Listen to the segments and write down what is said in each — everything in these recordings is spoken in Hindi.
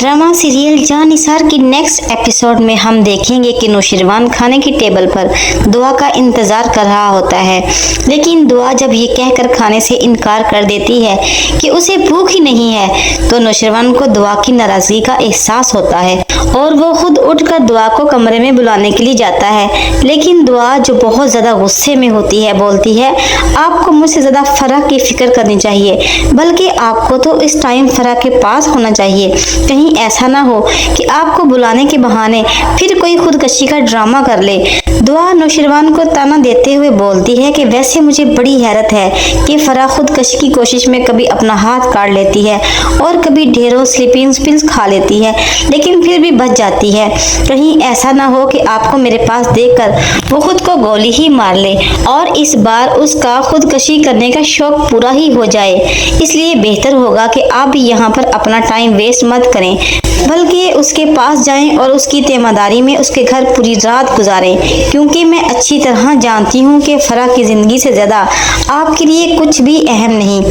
ड्रामा सीरियल जानिसार की नेक्स्ट एपिसोड में हम देखेंगे कि नौशरवान खाने की टेबल पर दुआ का इंतजार कर रहा होता है, लेकिन दुआ जब ये कहकर खाने से इनकार कर देती है कि उसे भूख ही नहीं है, तो नौशरवान को दुआ की नाराजगी का एहसास होता है और वो खुद उठकर दुआ को कमरे में बुलाने के लिए जाता है। लेकिन दुआ जो बहुत ज्यादा गुस्से में होती है, बोलती है आपको मुझसे ज्यादा फराह की फिक्र करनी चाहिए, बल्कि आपको तो इस टाइम फराह के पास होना चाहिए। कहीं ऐसा ना हो कि आपको बुलाने के बहाने फिर कोई खुदकशी का ड्रामा कर ले। दुआ नौशरवान को ताना देते हुए बोलती है कि वैसे मुझे बड़ी हैरत है कि फराह खुदकशी की कोशिश में कभी अपना हाथ काट लेती है और कभी ढेरों स्लीपिंग पिल्स खा लेती है, लेकिन फिर भी बच जाती है। कहीं ऐसा ना हो कि आपको मेरे पास देखकर वो खुद को गोली ही मार ले और इस बार उसका खुदकशी करने का शौक पूरा ही हो जाए। इसलिए बेहतर होगा कि आप भी यहाँ पर अपना टाइम वेस्ट मत करें, बल्कि उसके पास जाएं और उसकी तीमारदारी में उसके घर पूरी रात गुजारें, क्योंकि मैं अच्छी तरह जानती हूँ कि फराह की जिंदगी से ज्यादा आपके लिए कुछ भी अहम नहीं।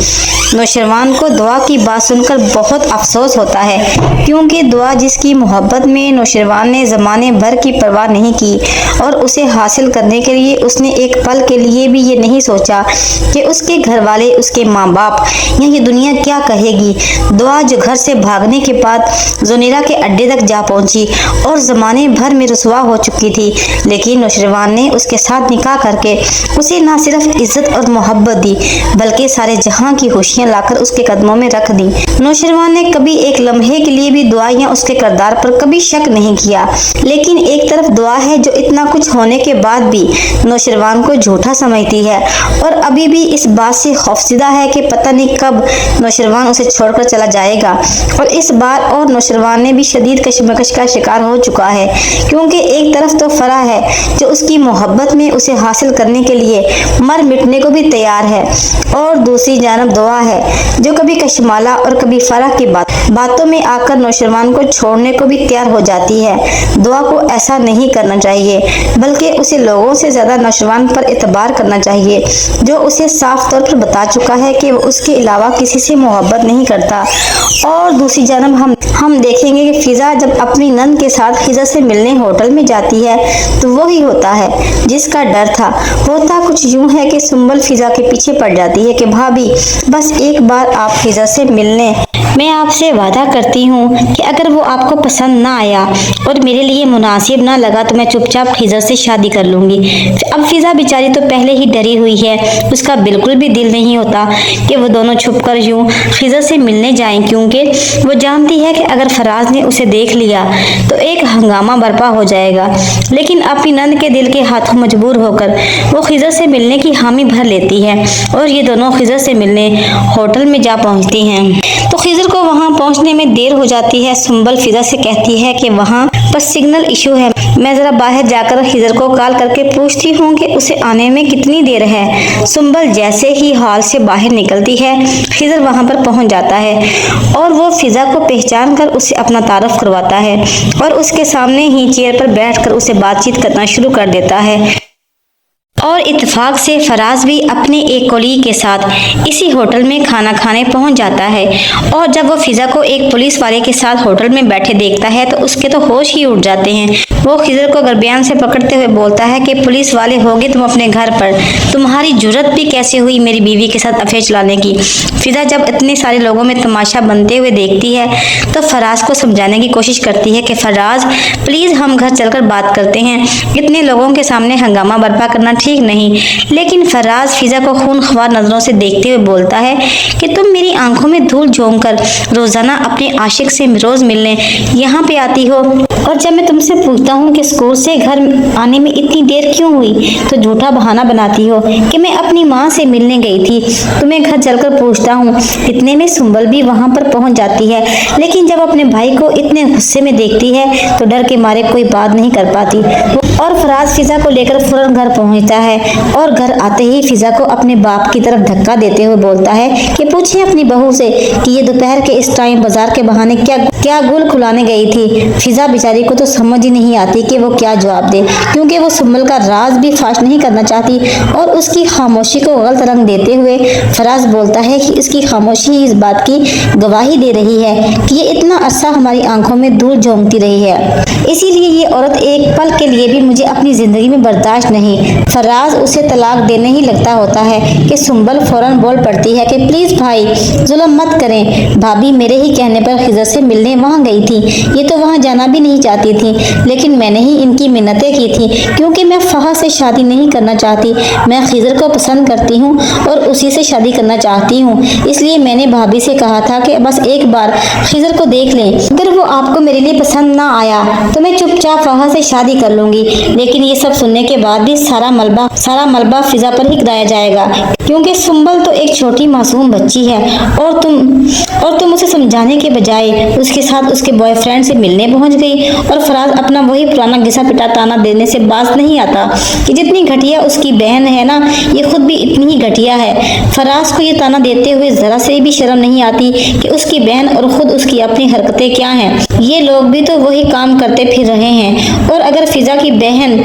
नौशरवान को दुआ की बात सुनकर बहुत अफसोस होता है, क्योंकि दुआ जिसकी मोहब्बत में नौशरवान ने जमाने भर की परवाह नहीं की और उसे हासिल करने के लिए उसने एक पल के लिए भी ये नहीं सोचा कि उसके घर वाले, उसके माँ बाप या ये दुनिया क्या कहेगी। दुआ जो घर से भागने के बाद जुनेरा के अड्डे तक जा पहुंची और जमाने भर में रुसवा हो चुकी थी, लेकिन नौशरवान ने उसके साथ निकाह करके उसे न सिर्फ इज्जत और मोहब्बत दी, बल्कि सारे जहां की खुशियां लाकर उसके कदमों में रख दी। नौशरवान ने कभी एक लम्हे के लिए भी दुआ या उसके किरदार पर कभी शक नहीं किया, लेकिन एक तरफ दुआ है जो इतना कुछ होने के बाद भी नौशरवान को झूठा समझती है और अभी भी इस बात से खौफज़दा है कि पता नहीं कब नौशरवान उसे छोड़कर चला जाएगा। और इस बार और नौशरवान ने भी शदीद कशमकश का शिकार हो चुका है, क्योंकि एक तरफ तो फराह है जो उसकी मोहब्बत में उसे हासिल करने के लिए मर मिटने को भी तैयार है, और दूसरी जानब दुआ है जो कभी कशमाला और कभी फराह की बातों में आकर नौशरवान को छोड़ने को भी तैयार हो जाती है। दुआ को ऐसा नहीं करना चाहिए, बल्कि उसे लोगों से ज्यादा नौशरवान पर एतबार करना चाहिए, जो उसे साफ तौर पर बता चुका है कि वो उसके अलावा किसी से मोहब्बत नहीं करता। और दूसरी जानब हम देखेंगे कि फिजा जब अपनी नंद के साथ खिजा से मिलने होटल में जाती है तो वही होता है जिसका डर था। होता कुछ यूं है कि सुंबल फिजा के पीछे पड़ जाती है कि भाभी बस एक बार आप फिजा से मिलने, मैं आपसे वादा करती हूँ कि अगर वो आपको पसंद ना आया और मेरे लिए मुनासिब ना लगा तो मैं चुपचाप खिजा से शादी कर लूंगी। अब फिजा बेचारी तो पहले ही डरी हुई है, उसका बिल्कुल भी दिल नहीं होता कि वो दोनों छुपकर यूं खिजा से मिलने जाएं, क्योंकि वो जानती है कि अगर फराज ने उसे देख लिया तो एक हंगामा बर्पा हो जाएगा। लेकिन अपनी नंद के दिल के हाथों मजबूर होकर वो खिजा से मिलने की हामी भर लेती है और ये दोनों खिजा से मिलने होटल में जा पहुंचती हैं। तो खिजर को वहां पहुंचने में देर हो जाती है। सुंबल फिजा से कहती है कि वहां पर सिग्नल इशू है, मैं जरा बाहर जाकर खिजर को कॉल करके पूछती हूँ कि उसे आने में कितनी देर है। सुंबल जैसे ही हॉल से बाहर निकलती है, खिजर वहां पर पहुंच जाता है और वो फिजा को पहचान कर उसे अपना तारुफ करवाता है और उसके सामने ही चेयर पर बैठकर उसे बातचीत करना शुरू कर देता है। और इत्तेफाक से फराज भी अपने एक कोलीग के साथ इसी होटल में खाना खाने पहुंच जाता है, और जब वो फिजा को एक पुलिस वाले के साथ होटल में बैठे देखता है तो उसके तो होश ही उड़ जाते हैं। वो खिजर को गर्दन से पकड़ते हुए बोलता है कि पुलिस वाले होगे तुम अपने घर पर, तुम्हारी जुर्रत भी कैसे हुई मेरी बीवी के साथ अफेयर चलाने की। फिजा जब इतने सारे लोगों में तमाशा बनते हुए देखती है तो फराज को समझाने की कोशिश करती है कि फराज प्लीज हम घर चलकर बात करते हैं, इतने लोगों के सामने हंगामा बर्पा करना ठीक नहीं। लेकिन फराज फिजा को खूनख्वार नजरों से देखते हुए बोलता है कि तुम मेरी आंखों में धूल झोंक कर रोजाना अपने आशिक से रोज मिलने यहाँ पे आती हो, और जब मैं तुमसे पूछता हूँ कि स्कूल से घर आने में इतनी देर क्यों हुई तो झूठा बहाना बनाती हो कि मैं अपनी माँ से मिलने गई थी। तुम्हें घर चलकर पूछता हूँ, इतने में सुंबल भी वहां पर पहुंच जाती है, लेकिन जब अपने भाई को इतने गुस्से में देखती है तो डर के मारे कोई बात नहीं कर पाती और फराज फिजा को लेकर फौरन घर पहुंचता है और घर आते ही फिजा को अपने बाप की तरफ धक्का देते हुए बोलता है कि पूछे अपनी बहू से कि ये दोपहर के इस टाइम बाजार के बहाने क्या गुल खुलाने गई थी। फिजा बेचारी को तो समझ ही नहीं आती कि वो क्या जवाब दे, क्योंकि वो सुम्बल का राज भी फाश नहीं करना चाहती और उसकी खामोशी को गलत रंग देते हुए फराज बोलता है कि इसकी खामोशी इस बात की गवाही दे रही है कि ये इतना अरसा हमारी आंखों में दूर झोंकती रही है, इसीलिए ये औरत एक पल के लिए भी मुझे अपनी जिंदगी में बर्दाश्त नहीं। फराज उसे तलाक देने ही लगता होता है कि सुम्बल फौरन बोल पड़ती है कि प्लीज भाई जुल्म मत करें, भाभी मेरे ही कहने पर खिजर से मिलने वहाँ गई थी, ये तो वहाँ जाना भी नहीं चाहती थी, लेकिन मैंने ही इनकी मिन्नतें की थी क्योंकि मैं फहा से शादी नहीं करना चाहती, मैं खिजर को पसंद करती हूँ और उसी से शादी करना चाहती हूँ, इसलिए मैंने भाभी से कहा था कि बस एक बार खिजर को देख लें, अगर वो आपको मेरे लिए पसंद ना आया तो मैं चुपचाप फहा से शादी कर लूंगी। लेकिन ये सब सुनने के बाद भी सारा मलबा फिजा पर ही गिराया जाएगा, क्योंकि सुम्बल तो एक छोटी मासूम बच्ची है और तुम उसे समझाने के बजाय उसके साथ उसके बॉयफ्रेंड से मिलने पहुंच गई। और फराज अपना वही पुराना घिसा पिटा ताना देने से बाज नहीं आता कि जितनी घटिया उसकी बहन है ना, ये खुद भी इतनी ही घटिया है। फराज को ये ताना देते हुए जरा से भी शर्म नहीं आती कि उसकी बहन और खुद उसकी अपनी हरकतें क्या हैं, ये लोग भी तो वही काम करते फिर रहे हैं। और अगर फिजा की बहन,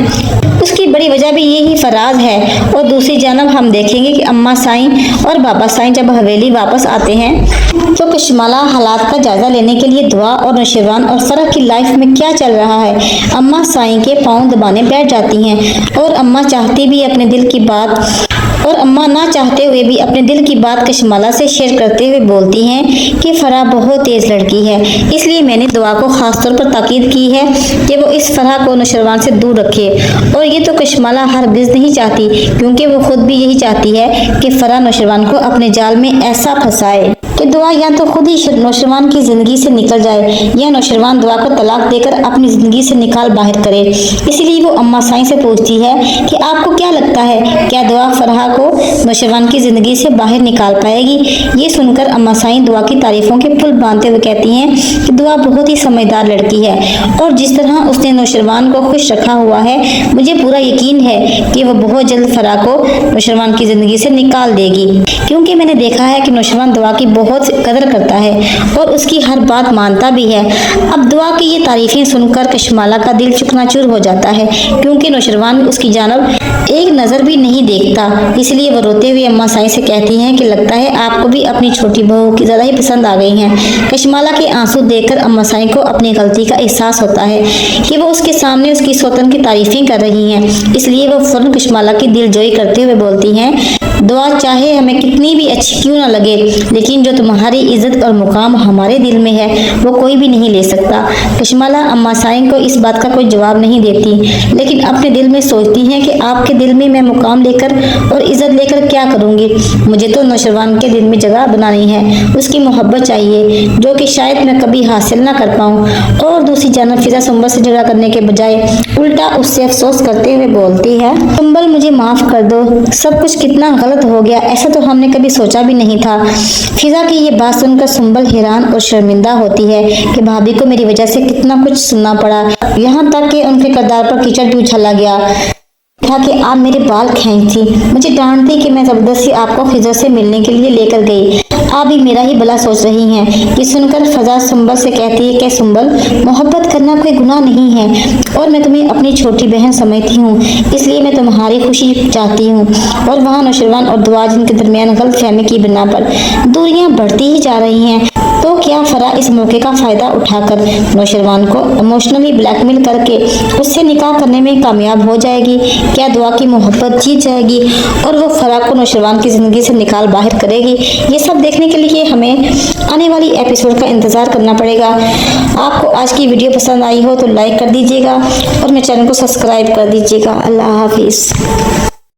उसकी बड़ी वजह भी यही फराज है। और दूसरी जानब हम देखेंगे कि अम्मा साईं और बाबा साईं जब हवेली वापस आते हैं तो कशमाला हालात का जायजा लेने के लिए दुआ और नौशरवान और फरह की लाइफ में क्या चल रहा है, अम्मा साईं के पांव दबाने बैठ जाती हैं और अम्मा चाहती भी अपने दिल की बात और अम्मा ना चाहते हुए भी अपने दिल की बात कशमाला से शेयर करते हुए बोलती हैं कि फराह बहुत तेज लड़की है, इसलिए मैंने दुआ को खास तौर पर ताकीद की है कि वो इस फराह को नौशरवान से दूर रखे। और ये तो कशमाला हरगिज़ नहीं चाहती, क्योंकि वो खुद भी यही चाहती है कि फराह नौशरवान को अपने जाल में ऐसा फंसाए कि दुआ या तो खुद ही नौशरवान की जिंदगी से निकल जाए या नौशरवान दुआ को तलाक देकर अपनी जिंदगी से निकाल बाहर करे। इसीलिए वो अम्मा साईं से पूछती है कि आपको क्या लगता है, क्या दुआ फराह को नौशरवान की जिंदगी से बाहर निकाल पाएगी। ये सुनकर अम्मा साईं दुआ की तारीफों के पुल बांधते हुए कहती हैं कि दुआ बहुत ही समझदार लड़की है और जिस तरह उसने नौशरवान को खुश रखा हुआ है, मुझे पूरा यकीन है कि वो बहुत जल्द फराह को नौशरवान की जिंदगी से निकाल देगी, क्योंकि मैंने देखा है कि नौशरवान दुआ की बहुत कदर करता है और उसकी हर बात मानता भी है। अब दुआ की ये तारीफें सुनकर कशमाला का दिल चकनाचूर हो जाता है, क्योंकि नौशरवान उसकी जानब एक नजर भी नहीं देखता। इसलिए वो रोते हुए अम्मा साईं से कहती हैं कि लगता है आपको भी अपनी छोटी बहू की ज्यादा ही पसंद आ गई हैं। कशमाला के आंसू देखकर अम्मा साईं को अपनी गलती का एहसास होता है कि वो उसके सामने उसकी सौतन की तारीफें कर रही हैं, इसलिए वो फौरन कशमाला की दिलजोई करते हुए बोलती हैं, दुआ चाहे हमें कितनी भी अच्छी क्यों ना लगे, लेकिन जो तुम्हारी इज्जत और मुकाम हमारे दिल में है वो कोई भी नहीं ले सकता। कशमाला अम्मा साईं को इस बात का कोई जवाब नहीं देती, लेकिन अपने दिल में सोचती हैं कि आपके दिल में मैं मुकाम लेकर और इज्जत लेकर क्या करूंगी। मुझे तो नौशरवान के दिल में जगह बनानी है, उसकी मोहब्बत चाहिए जो कि शायद मैं कभी हासिल ना कर पाऊँ। और दूसरी जानब फिजा सुम्बल से झगड़ा करने के बजाय उल्टा उससे अफसोस करते हुए बोलती है, सुम्बल मुझे माफ कर दो, सब कुछ कितना गलत हो गया, ऐसा तो हमने कभी सोचा भी नहीं था। फिजा की ये बात सुनकर सुम्बल हैरान और शर्मिंदा होती है कि भाभी को मेरी वजह से कितना कुछ सुनना पड़ा, यहाँ तक कि उनके किरदार पर कीचड़ भी उछला गया था कि आप मेरे बाल खींचती, मुझे डांटती कि मैं जबरदस्ती आपको खिजर से मिलने के लिए लेकर गई, आप भी मेरा ही भला सोच रही हैं। ये सुनकर फजा सुम्बल से कहती है कि सुम्बल, मोहब्बत करना कोई गुनाह नहीं है और मैं तुम्हें अपनी छोटी बहन समझती हूँ, इसलिए मैं तुम्हारी खुशी चाहती हूँ। और वहाँ नौशरवान और दुआ जिनके दरमियान गलतफहमी की बिना पर दूरियां बढ़ती ही जा रही हैं, तो क्या फराह इस मौके का फायदा उठाकर नौशरवान को इमोशनली ब्लैकमेल करके उससे निकाह करने में कामयाब हो जाएगी? क्या दुआ की मोहब्बत जीत जाएगी और वो फराह को नौशरवान की जिंदगी से निकाल बाहर करेगी? ये सब देखने के लिए हमें आने वाली एपिसोड का इंतजार करना पड़ेगा। आपको आज की वीडियो पसंद आई हो तो लाइक कर दीजिएगा और मेरे चैनल को सब्सक्राइब कर दीजिएगा। अल्लाह हाफिज।